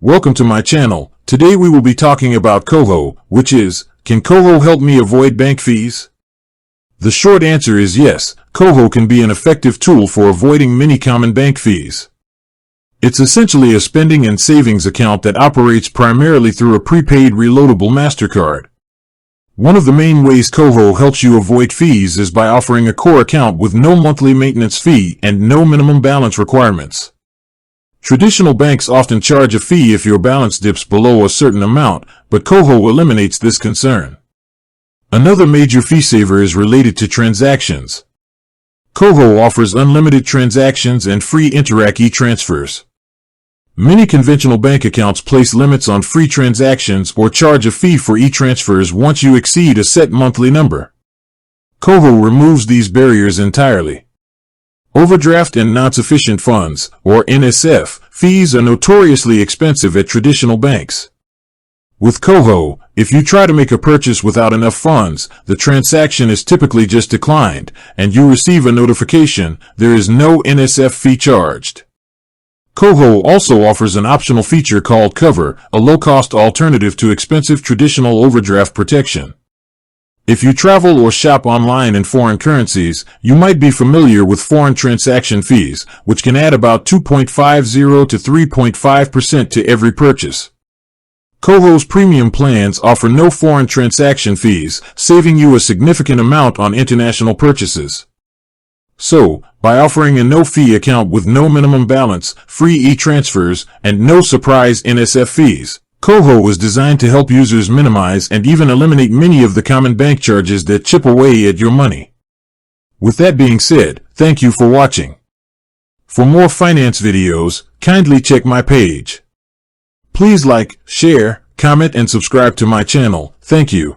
Welcome to my channel. Today we will be talking about Koho, which is, can Koho help me avoid bank fees? The short answer is yes, Koho can be an effective tool for avoiding many common bank fees. It's essentially a spending and savings account that operates primarily through a prepaid reloadable MasterCard. One of the main ways Koho helps you avoid fees is by offering a core account with no monthly maintenance fee and no minimum balance requirements. Traditional banks often charge a fee if your balance dips below a certain amount, but Koho eliminates this concern. Another major fee saver is related to transactions. Koho offers unlimited transactions and free Interac e-transfers. Many conventional bank accounts place limits on free transactions or charge a fee for e-transfers once you exceed a set monthly number. Koho removes these barriers entirely. Overdraft and non-sufficient funds, or NSF, fees are notoriously expensive at traditional banks. With Koho, if you try to make a purchase without enough funds, the transaction is typically just declined, and you receive a notification, there is no NSF fee charged. Koho also offers an optional feature called Cover, a low-cost alternative to expensive traditional overdraft protection. If you travel or shop online in foreign currencies, you might be familiar with foreign transaction fees, which can add about 2.50 to 3.5% to every purchase. Koho's premium plans offer no foreign transaction fees, saving you a significant amount on international purchases. So, by offering a no-fee account with no minimum balance, free e-transfers, and no surprise NSF fees, Koho is designed to help users minimize and even eliminate many of the common bank charges that chip away at your money. With that being said, thank you for watching. For more finance videos, kindly check my page. Please like, share, comment, and subscribe to my channel. Thank you.